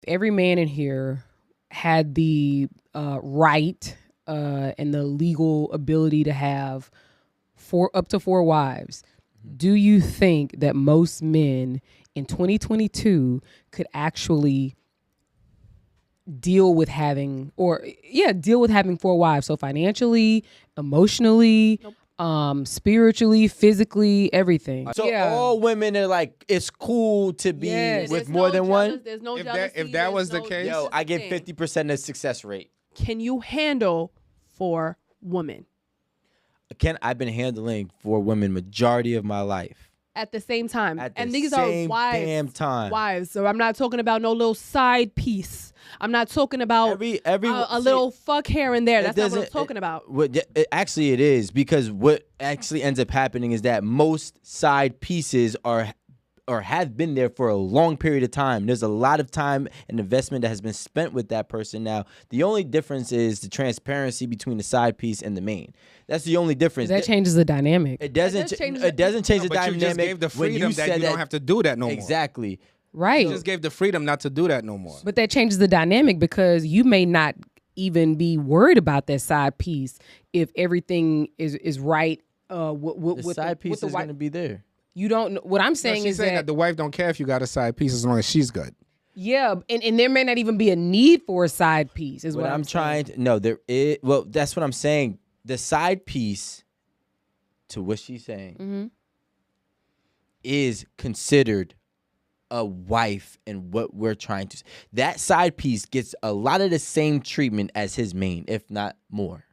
every man in here had the right and the legal ability to have up to 4 wives, do you think that most men in 2022 could actually deal with having 4 wives? So financially, emotionally, spiritually, physically, everything. So all women are like, it's cool to be with more than one. There's no jealousy. If that was the case, yo, I get 50% of the success rate. Can you handle 4 women I've been handling 4 women majority of my life. at the same time? At And the these are same wives. damn time. Wives. So I'm not talking about no little side piece. I'm not talking about a little fuck here and there. That's not what I'm talking about. Actually, it is, because what actually ends up happening is that most side pieces are or have been there for a long period of time. There's a lot of time and investment that has been spent with that person. Now, the only difference is the transparency between the side piece and the main. That's the only difference. That changes the dynamic. It doesn't change the but dynamic. you just gave the freedom that you don't have to do that no more. Exactly. Right. You just gave the freedom not to do that no more. But that changes the dynamic, because you may not even be worried about that side piece if everything is right. The side piece is going to be there. You don't know. What I'm saying she's is saying that the wife don't care if you got a side piece as long as she's good. Yeah, and there may not even be a need for a side piece. Is what I'm trying to. No, there is. Well, that's what I'm saying. The side piece, to what she's saying, is considered a wife, and what we're trying to. That side piece gets a lot of the same treatment as his main, if not more.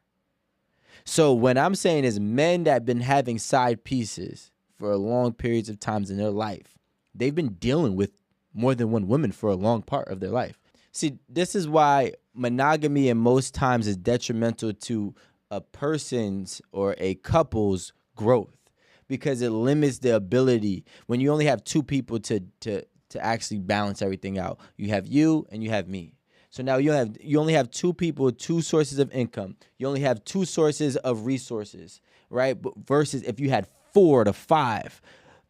So what I'm saying is, men that have been having side pieces for long periods of times in their life, they've been dealing with more than one woman for a long part of their life. See, this is why monogamy in most times is detrimental to a person's or a couple's growth, because it limits the ability when you only have 2 people to actually balance everything out. You have you and you have me. So now you only have 2 people, 2 sources of income. You only have 2 sources of resources, right? But versus if you had 4 to 5.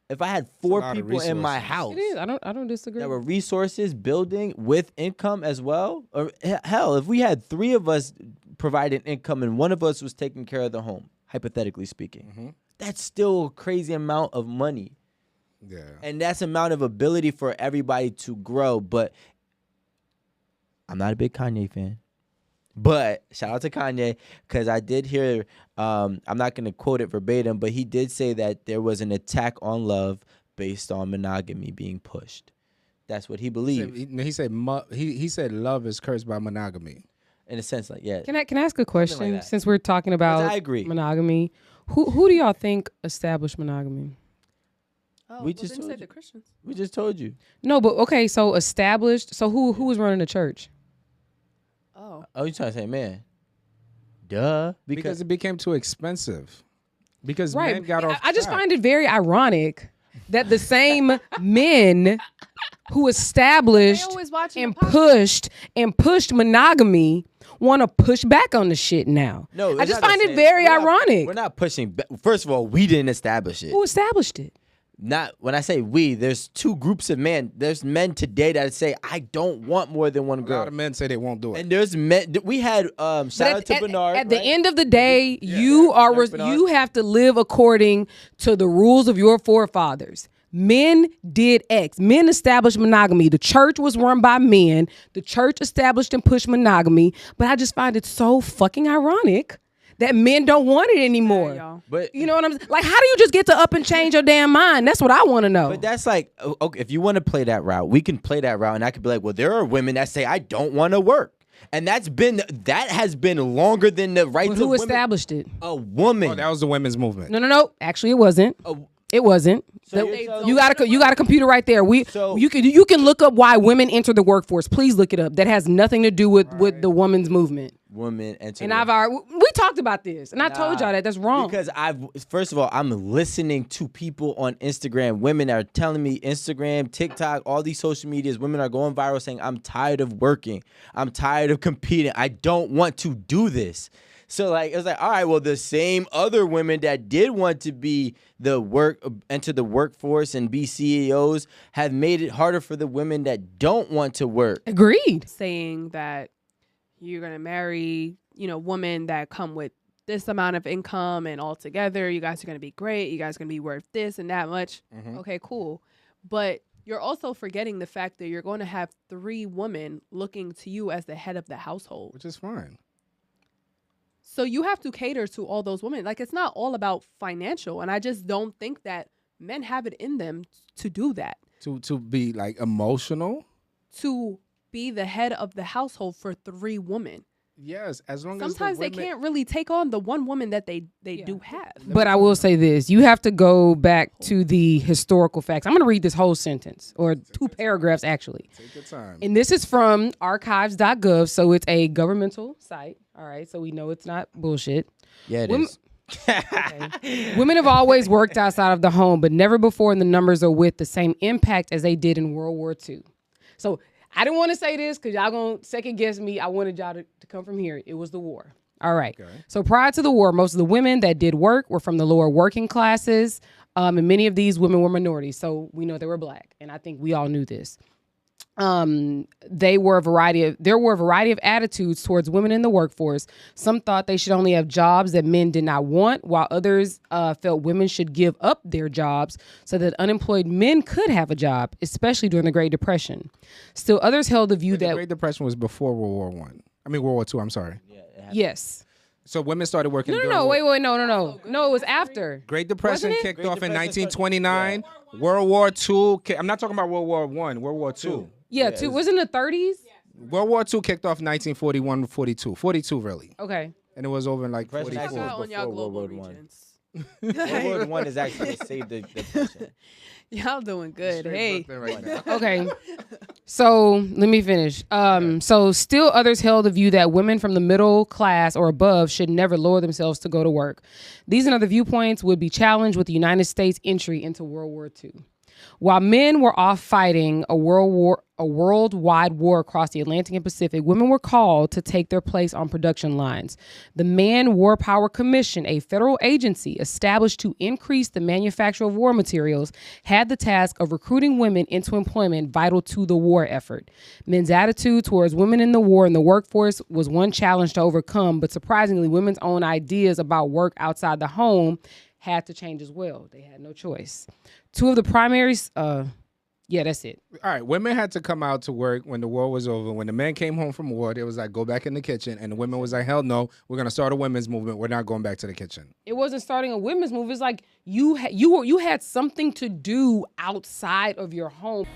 If I had 4 people in my house, it is. I don't disagree. There were resources building with income as well. Or hell, if we had 3 of us providing income and one of us was taking care of the home, hypothetically speaking, that's still a crazy amount of money. Yeah. And that's amount of ability for everybody to grow. But I'm not a big Kanye fan. But shout out to Kanye, because I did hear, I'm not going to quote it verbatim, but he did say that there was an attack on love based on monogamy being pushed. That's what he believed. He said love is cursed by monogamy. In a sense, like, yeah. Can I ask a question? Like, since we're talking about I agree. monogamy, who do y'all think established monogamy? Oh, we just told said you. the Christians. We just told you. No, but okay, so established. So who was running the church? Oh, you trying to say, man? Duh. Because it became too expensive. Because men got off I just track. find it very ironic that the same men who established and pushed monogamy want to push back on the shit now. No, I just find it very ironic. We're not pushing back. First of all, we didn't establish it. Who established it? Not when I say we, there's 2 groups of men. There's men today that say, I don't want more than one girl. A lot of men say they won't do it. And there's men. We had shout out to Bernard. At the end of the day, you have to live according to the rules of your forefathers. Men did X. Men established monogamy. The church was run by men. The church established and pushed monogamy. But I just find it so fucking ironic that men don't want it anymore. Yeah, but you know what I'm saying? Like, how do you just get to up and change your damn mind? That's what I want to know. But that's like, okay, if you want to play that route, we can play that route, and I could be like, well, there are women that say I don't want to work, and that has been longer than the rights of women. Who established it? A woman. Oh, that was the women's movement. No. Actually, it wasn't. It wasn't. So you got a computer right there. You can look up why women enter the workforce. Please look it up. That has nothing to do with the women's movement. Women enter. And we talked about this, and I told y'all that that's wrong. Because first of all, I'm listening to people on Instagram. Women are telling me Instagram, TikTok, all these social medias. Women are going viral saying, "I'm tired of working. I'm tired of competing. I don't want to do this." So like it was like, all right, well, the same other women that did want to be enter the workforce and be CEOs have made it harder for the women that don't want to work. Agreed. Saying that you're gonna marry, women that come with this amount of income, and all together you guys are gonna be great. You guys are gonna be worth this and that much. Okay, cool. But you're also forgetting the fact that you're going to have 3 women looking to you as the head of the household, which is fine. So you have to cater to all those women. Like, it's not all about financial. And I just don't think that men have it in them to do that. To be like emotional? To be the head of the household for 3 women. Yes, as long sometimes as they can't really take on the one woman that they do have. But I will say this: you have to go back to the historical facts. I'm going to read this whole sentence, or 2 paragraphs actually. Take your time. And this is from archives.gov, so it's a governmental site. All right, so we know it's not bullshit. Yeah, it is. Okay. Women have always worked outside of the home, but never before in the numbers or with the same impact as they did in World War II. So I didn't want to say this because y'all going to second guess me. I wanted y'all to come from here. It was the war. All right. Okay. So prior to the war, most of the women that did work were from the lower working classes, and many of these women were minorities. So we know they were black, and I think we all knew this. There were a variety of attitudes towards women in the workforce. Some thought they should only have jobs that men did not want, while others felt women should give up their jobs so that unemployed men could have a job, especially during the Great Depression. Still, others held the view that the Great Depression was before World War War II. I'm sorry. Yeah, yes. So women started working. No, wait, no. No, it was after. Great Depression kicked off in 1929. Yeah. World War II. I'm not talking about World War I. World War II. Yeah, two. Was in the 30s? World War II kicked off in 1941, 42. 42, really. Okay. And it was over in like 44. On y'all global regions. World War I is actually to save the Depression. Y'all doing good. Hey. Right okay. So let me finish. So still others held the view that women from the middle class or above should never lower themselves to go to work. These and other viewpoints would be challenged with the United States' entry into World War II. While men were off fighting a worldwide war across the Atlantic and Pacific, women were called to take their place on production lines. The Man War Power Commission, a federal agency established to increase the manufacture of war materials, had the task of recruiting women into employment vital to the war effort. Men's attitude towards women in the war and the workforce was one challenge to overcome, but surprisingly, women's own ideas about work outside the home had to change as well. They had no choice. 2 of the primaries, yeah, that's it. All right, women had to come out to work when the war was over. When the men came home from war, they was like, go back in the kitchen. And the women was like, hell no, we're going to start a women's movement. We're not going back to the kitchen. It wasn't starting a women's movement. It's like you had something to do outside of your home.